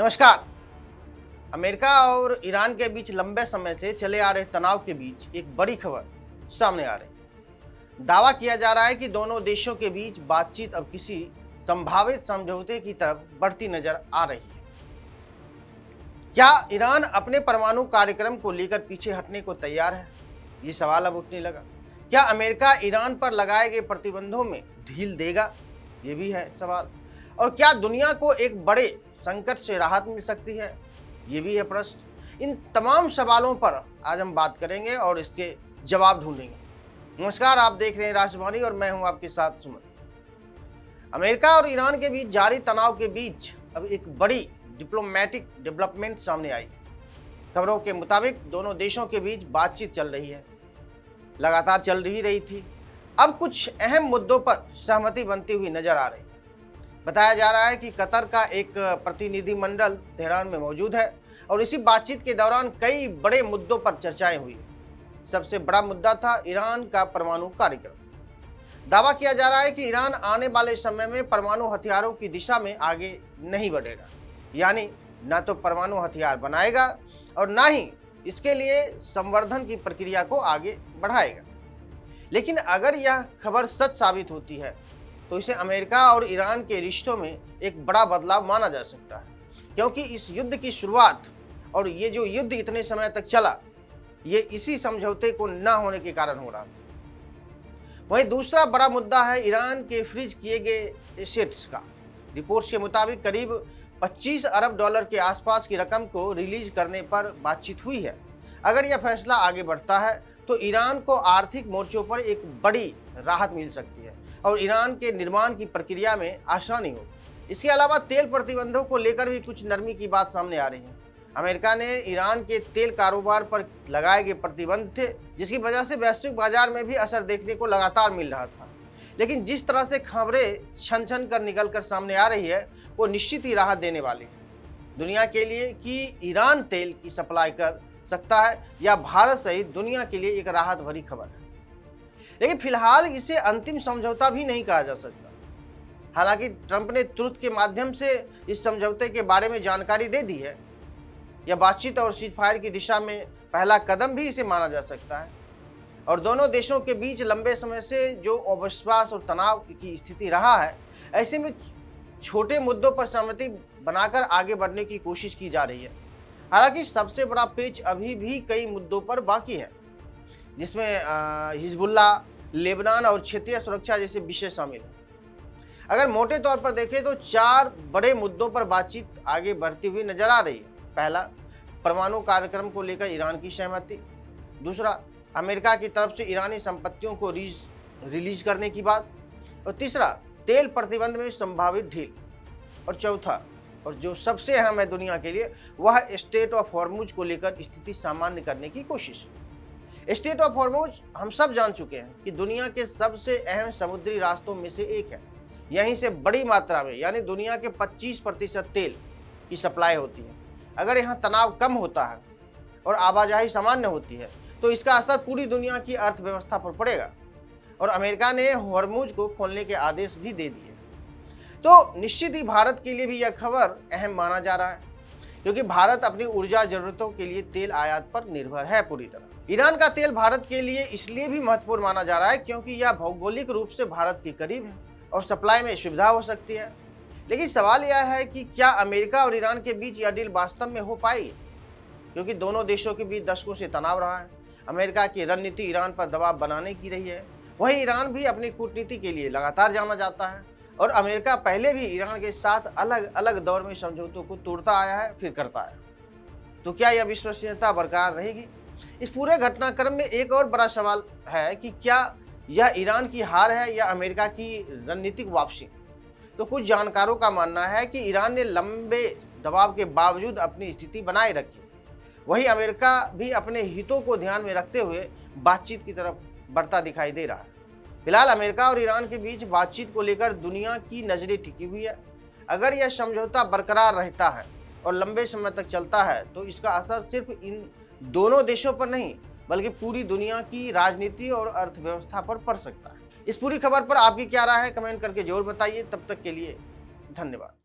नमस्कार। अमेरिका और ईरान के बीच लंबे समय से चले आ रहे तनाव के बीच एक बड़ी खबर सामने आ रही है। दावा किया जा रहा है कि दोनों देशों के बीच बातचीत अब किसी संभावित समझौते की तरफ बढ़ती नजर आ रही है। क्या ईरान अपने परमाणु कार्यक्रम को लेकर पीछे हटने को तैयार है? ये सवाल अब उठने लगा। क्या अमेरिका ईरान पर लगाए गए प्रतिबंधों में ढील देगा? ये भी है सवाल। और क्या दुनिया को एक बड़े संकट से राहत मिल सकती है? ये भी है प्रश्न। इन तमाम सवालों पर आज हम बात करेंगे और इसके जवाब ढूंढेंगे। नमस्कार, आप देख रहे हैं राजवाणी और मैं हूं आपके साथ सुमन। अमेरिका और ईरान के बीच जारी तनाव के बीच अब एक बड़ी डिप्लोमेटिक डेवलपमेंट सामने आई। खबरों के मुताबिक दोनों देशों के बीच बातचीत चल रही है, लगातार चल ही रही थी। अब कुछ अहम मुद्दों पर सहमति बनती हुई नजर आ रही है। बताया जा रहा है कि कतर का एक प्रतिनिधिमंडल तेहरान में मौजूद है और इसी बातचीत के दौरान कई बड़े मुद्दों पर चर्चाएं हुई है। सबसे बड़ा मुद्दा था ईरान का परमाणु कार्यक्रम। दावा किया जा रहा है कि ईरान आने वाले समय में परमाणु हथियारों की दिशा में आगे नहीं बढ़ेगा, यानी न तो परमाणु हथियार बनाएगा और न ही इसके लिए संवर्धन की प्रक्रिया को आगे बढ़ाएगा। लेकिन अगर यह खबर सच साबित होती है तो इसे अमेरिका और ईरान के रिश्तों में एक बड़ा बदलाव माना जा सकता है, क्योंकि इस युद्ध की शुरुआत और ये जो युद्ध इतने समय तक चला, ये इसी समझौते को न होने के कारण हो रहा था। वहीं दूसरा बड़ा मुद्दा है ईरान के फ्रीज किए गए एसेट्स का। रिपोर्ट्स के मुताबिक करीब 25 अरब डॉलर के आसपास की रकम को रिलीज करने पर बातचीत हुई है। अगर यह फैसला आगे बढ़ता है तो ईरान को आर्थिक मोर्चों पर एक बड़ी राहत मिल सकती है और ईरान के निर्माण की प्रक्रिया में आसानी हो। इसके अलावा तेल प्रतिबंधों को लेकर भी कुछ नरमी की बात सामने आ रही है। अमेरिका ने ईरान के तेल कारोबार पर लगाए गए प्रतिबंध थे, जिसकी वजह से वैश्विक बाजार में भी असर देखने को लगातार मिल रहा था। लेकिन जिस तरह से खबरें छन छन कर निकल कर सामने आ रही है, वो निश्चित ही राहत देने वाली है दुनिया के लिए कि ईरान तेल की सप्लाई कर सकता है, या भारत सहित दुनिया के लिए एक राहत भरी खबर है। लेकिन फिलहाल इसे अंतिम समझौता भी नहीं कहा जा सकता। हालांकि ट्रंप ने तुरंत के माध्यम से इस समझौते के बारे में जानकारी दे दी है। यह बातचीत और सीजफायर की दिशा में पहला कदम भी इसे माना जा सकता है और दोनों देशों के बीच लंबे समय से जो अविश्वास और तनाव की स्थिति रहा है, ऐसे में छोटे मुद्दों पर सहमति बनाकर आगे बढ़ने की कोशिश की जा रही है। हालांकि सबसे बड़ा पेच अभी भी कई मुद्दों पर बाकी है, जिसमें हिजबुल्लाह, लेबनान और क्षेत्रीय सुरक्षा जैसे विषय शामिल हैं। अगर मोटे तौर पर देखें तो 4 बड़े मुद्दों पर बातचीत आगे बढ़ती हुई नजर आ रही है। पहला, परमाणु कार्यक्रम को लेकर ईरान की सहमति। दूसरा, अमेरिका की तरफ से ईरानी संपत्तियों को रिलीज करने की बात। और तीसरा, तेल प्रतिबंध में संभावित ढील। और चौथा, और जो सबसे अहम है दुनिया के लिए, वह स्टेट ऑफ हॉर्मुज को लेकर स्थिति सामान्य करने की कोशिश। स्टेट ऑफ हॉर्मुज हम सब जान चुके हैं कि दुनिया के सबसे अहम समुद्री रास्तों में से एक है। यहीं से बड़ी मात्रा में, यानी दुनिया के 25% तेल की सप्लाई होती है। अगर यहाँ तनाव कम होता है और आवाजाही सामान्य होती है तो इसका असर पूरी दुनिया की अर्थव्यवस्था पर पड़ेगा और अमेरिका ने हॉर्मुज को खोलने के आदेश भी दे दिए। तो निश्चित ही भारत के लिए भी यह खबर अहम माना जा रहा है, क्योंकि भारत अपनी ऊर्जा जरूरतों के लिए तेल आयात पर निर्भर है पूरी तरह। ईरान का तेल भारत के लिए इसलिए भी महत्वपूर्ण माना जा रहा है क्योंकि यह भौगोलिक रूप से भारत के करीब है और सप्लाई में सुविधा हो सकती है। लेकिन सवाल यह है कि क्या अमेरिका और ईरान के बीच यह डील वास्तव में हो पाएगी, क्योंकि दोनों देशों के बीच दशकों से तनाव रहा है। अमेरिका की रणनीति ईरान पर दबाव बनाने की रही है, वहीं ईरान भी अपनी कूटनीति के लिए लगातार जाना जाता है और अमेरिका पहले भी ईरान के साथ अलग अलग दौर में समझौतों को तोड़ता आया है, फिर करता है। तो क्या यह विश्वसनीयता बरकरार रहेगी? इस पूरे घटनाक्रम में एक और बड़ा सवाल है कि क्या यह ईरान की हार है या अमेरिका की रणनीतिक वापसी। तो कुछ जानकारों का मानना है कि ईरान ने लंबे दबाव के बावजूद अपनी स्थिति बनाए रखी, वहीं अमेरिका भी अपने हितों को ध्यान में रखते हुए बातचीत की तरफ बढ़ता दिखाई दे रहा है। फिलहाल अमेरिका और ईरान के बीच बातचीत को लेकर दुनिया की नजरें टिकी हुई है। अगर यह समझौता बरकरार रहता है और लंबे समय तक चलता है तो इसका असर सिर्फ इन दोनों देशों पर नहीं बल्कि पूरी दुनिया की राजनीति और अर्थव्यवस्था पर पड़ सकता है। इस पूरी खबर पर आपकी क्या राय है, कमेंट करके जरूर बताइए। तब तक के लिए धन्यवाद।